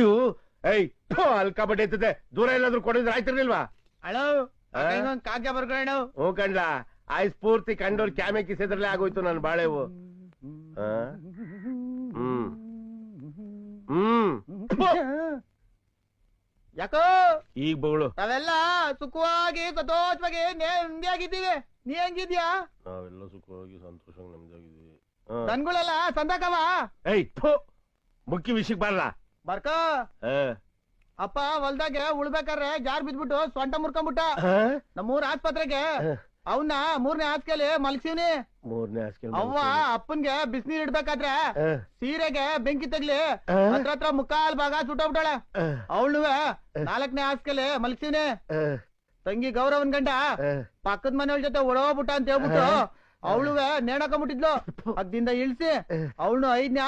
ಅಯ್ಯೋ ಐ ಅಲ್ಲಿ ಕಬಡ್ಡಿ ಎತ್ತದೆ ದೂರ ಎಲ್ಲಾದ್ರೂ ಕೊಡಿದ್ರೆ ಆಯ್ತಿರ್ಲಿಲ್ವಾ ಅಳೋ ಕಾಗ್ಯ ಬರ್ಕೊಳ್ಳೋಣ ಹ್ಞೂ ಕಂಡ್ಲ ಆಯ್ಸ್ ಪೂರ್ತಿ ಕಂಡೋರ್ ಕ್ಯಾಮೆ ಕಿಸಿದ್ರಲ್ಲೇ ಆಗೋಯ್ತು ನನ್ ಬಾಳೆವು ಯಾಕೋ ಈಗ ಬಗಳು ನಾವೆಲ್ಲ ಸುಖವಾಗಿ ಸಂತೋಷವಾಗಿ ನೆಮ್ಮದಿಯಾಗಿದ್ದೀವಿ ನೀ ಹೆಂಗಿದ್ಯಾ ನಾವೆಲ್ಲ ಸುಖವಾಗಿ ಸಂತೋಷವಾಗಿ ನೆಮ್ಮದಿಯಾಗಿದ್ದೀವಿ ದನ್ಗಳೆಲ್ಲ ಸಂದಾಕವ ಏಯ್ ಮುಖ್ಯ ವಿಷಯಕ್ಕೆ ಬರಲ್ಲ ಬರ್ಕ ಅಪ್ಪ ಹೊಲ್ದಾಗೆ ಉಳ್ಬೇಕಾದ್ರೆ ಜಾರ್ ಬಿದ್ಬಿಟ್ಟು ಸೊಂಟ ಮುರ್ಕೊಂಬಿಟ್ಟ ನಮ್ಮೂರ್ ಆಸ್ಪತ್ರೆಗೆ ಅವನ್ನ 3ನೇ ಹಾಸ್ಕೆಲಿ ಮಲಗ್ಸಿವ್ನಿ 3ನೇ ಹಾಸ್ಕೆಲಿ ಅವ್ವ ಅಪ್ಪನ್ಗೆ ಬಿಸಿನೀರ್ ಇಡ್ಬೇಕಾದ್ರೆ ಸೀರೆಗೆ ಬೆಂಕಿ ತಗ್ಲಿ ಹತ್ರ ಮುಕ್ಕಾಲ್ ಭಾಗ ಸುಟ್ಟೋಗ್ಬಿಟ್ಟಾಳೆ ಅವಳು 4ನೇ ಹಾಸ್ಕೆಲಿ ಮಲಗ್ಸಿವ್ನಿ ತಂಗಿ ಗೌರವನ್ ಗಂಡ ಪಕ್ಕದ ಮನೆಯವ್ರ ಜೊತೆ ಒಳಗೋಗ್ಬಿಟ್ಟ ಅಂತ ಹೇಳ್ಬಿಟ್ಟು ಅವಳು ನೇಣಾಕೊಂಡ್ಬಿಟ್ಟಿದ್ಲು ಅದ್ದಿಂದ ಇಳ್ಸಿ ಅವಳು 5ನೇ